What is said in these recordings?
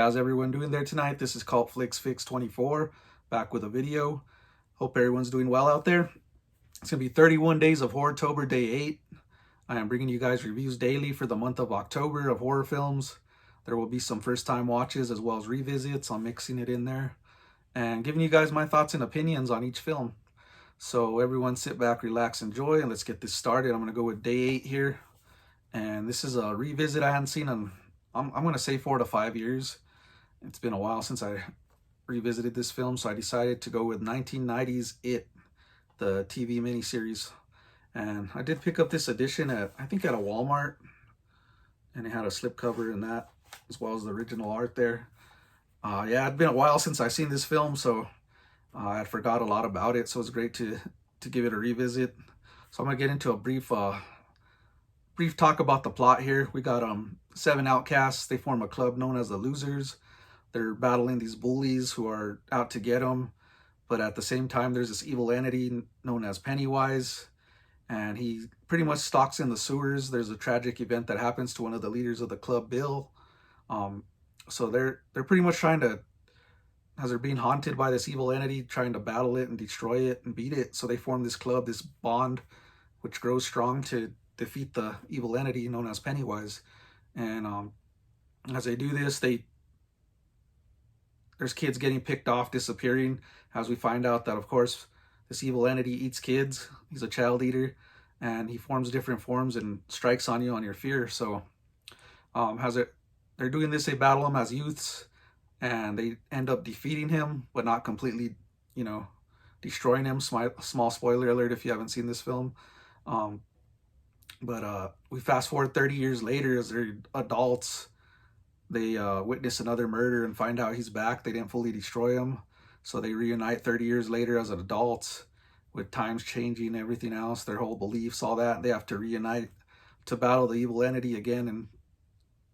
How's everyone doing there tonight? This is Cult Flicks Fix 24, back with a video. Hope everyone's doing well out there. It's going to be 31 Days of Horrortober, Day 8. I am bringing you guys reviews daily for the month of October of horror films. There will be some first-time watches as well as revisits. I'm mixing it in there and giving you guys my thoughts and opinions on each film. So everyone sit back, relax, enjoy, and let's get this started. I'm going to go with Day 8 here. And this is a revisit I hadn't seen in, I'm going to say 4 to 5 years. It's been a while since I revisited this film, so I decided to go with 1990's It, the TV miniseries. And I did pick up this edition at, I think, at a Walmart, and it had a slipcover in that, as well as the original art there. Yeah, it'd been a while since I've seen this film, so I forgot a lot about it, so it's great to give it a revisit. So I'm gonna get into a brief talk about the plot here. We got 7 outcasts. They form a club known as the Losers. They're battling these bullies who are out to get them, but at the same time there's this evil entity known as Pennywise, and he pretty much stalks in the sewers. There's a tragic event that happens to one of the leaders of the club, Bill. So they're pretty much trying to, as they're being haunted by this evil entity, trying to battle it and destroy it and beat it. So they form this club, this bond, which grows strong to defeat the evil entity known as Pennywise. And as they do this, there's kids getting picked off, disappearing, as we find out that, of course, this evil entity eats kids. He's a child eater, and he forms different forms and strikes on you on your fear. So they're doing this, they battle him as youths, and they end up defeating him, but not completely, destroying him. Small spoiler alert if you haven't seen this film. But we fast forward 30 years later, as they're adults. They witness another murder and find out he's back. They didn't fully destroy him, so they reunite 30 years later as adults, with times changing, everything else, their whole beliefs, all that. They have to reunite to battle the evil entity again, and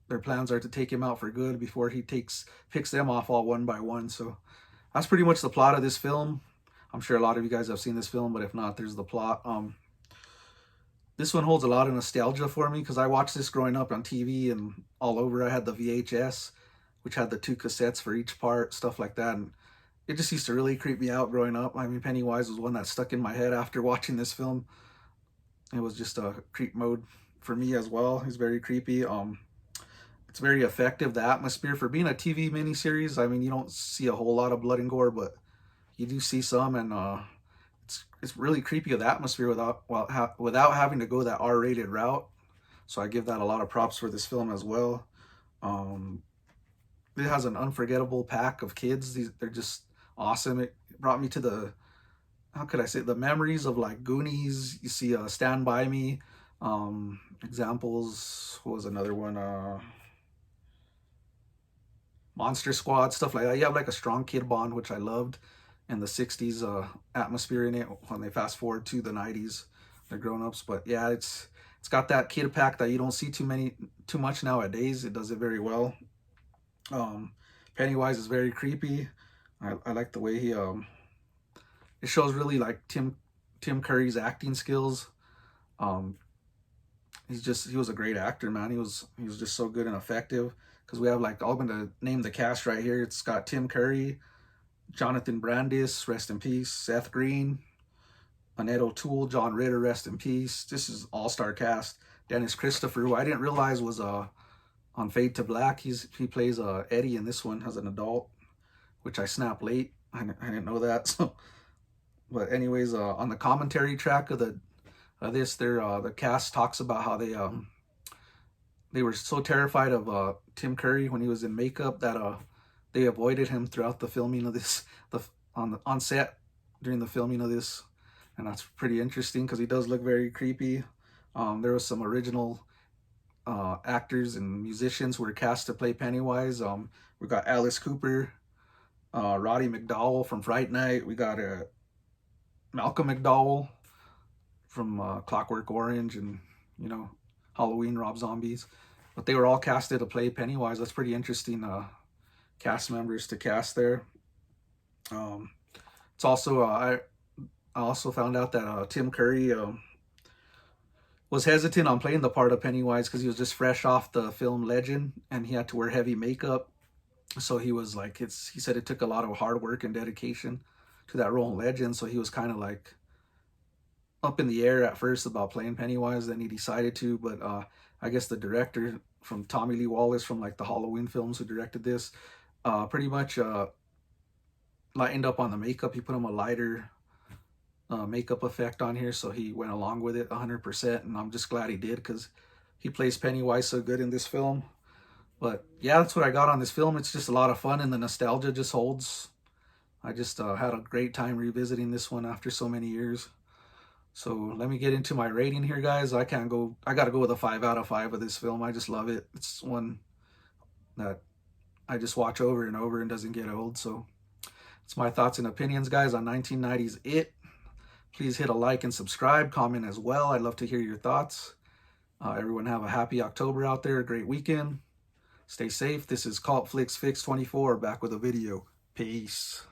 their plans are to take him out for good before he picks them off all one by one. So that's pretty much the plot of this film. I'm sure a lot of you guys have seen this film, but if not, there's the plot. This one holds a lot of nostalgia for me because I watched this growing up on TV and all over. I had the VHS, which had the 2 cassettes for each part, stuff like that. And it just used to really creep me out growing up. I mean, Pennywise was one that stuck in my head after watching this film. It was just a creep mode for me as well. He's very creepy. It's very effective, the atmosphere. For being a TV miniseries, I mean, you don't see a whole lot of blood and gore, but you do see some, and it's really creepy, the atmosphere, without having to go that R-rated route. So I give that a lot of props for this film as well. It has an unforgettable pack of kids. They're just awesome. It brought me to the, how could I say, the memories of like Goonies. You see Stand By Me. Examples, what was another one? Monster Squad, stuff like that. You have like a strong kid bond, which I loved. And the 60s atmosphere in it when they fast forward to the 90s. They're grown-ups, but yeah, it's got that kid pack that you don't see too much nowadays. It does it very well. Pennywise is very creepy. I like the way he it shows really like Tim Curry's acting skills. He was a great actor, man. He was just so good and effective. Because we have, like, I'm going to name the cast right here. It's got Tim Curry, Jonathan Brandis, rest in peace, Seth Green, Annette O'Toole, John Ritter, rest in peace. This is all-star cast. Dennis Christopher, who I didn't realize was on Fade to Black. He plays Eddie in this one as an adult, which I snapped late. I didn't know that. So, but anyways, on the commentary track of the cast talks about how they were so terrified of Tim Curry when he was in makeup that they avoided him throughout the filming of this, on set during the filming of this. And that's pretty interesting because he does look very creepy. There was some original actors and musicians who were cast to play Pennywise. We got Alice Cooper, Roddy McDowall from Fright Night. We got Malcolm McDowell from Clockwork Orange and, Halloween, Rob Zombies. But they were all casted to play Pennywise. That's pretty interesting cast members to cast there. It's also I also found out that Tim Curry was hesitant on playing the part of Pennywise because he was just fresh off the film Legend, and he had to wear heavy makeup. So he was like, he said it took a lot of hard work and dedication to that role in Legend. So he was kind of like up in the air at first about playing Pennywise. Then he decided to, but I guess the director from Tommy Lee Wallace from like the Halloween films who directed this, pretty much lightened up on the makeup. He put him a lighter makeup effect on here, so he went along with it 100%, and I'm just glad he did because he plays Pennywise so good in this film. But yeah, that's what I got on this film. It's just a lot of fun, and the nostalgia just holds. I just had a great time revisiting this one after so many years. So let me get into my rating here, guys. I gotta go with a 5 out of 5 with this film. I just love it. It's one that I just watch over and over and doesn't get old. So it's my thoughts and opinions, guys, on 1990's It. Please hit a like and subscribe, comment as well. I'd love to hear your thoughts. Everyone have a happy October out there, a great weekend. Stay safe. This is Cult Flicks Fix 24, back with a video. Peace.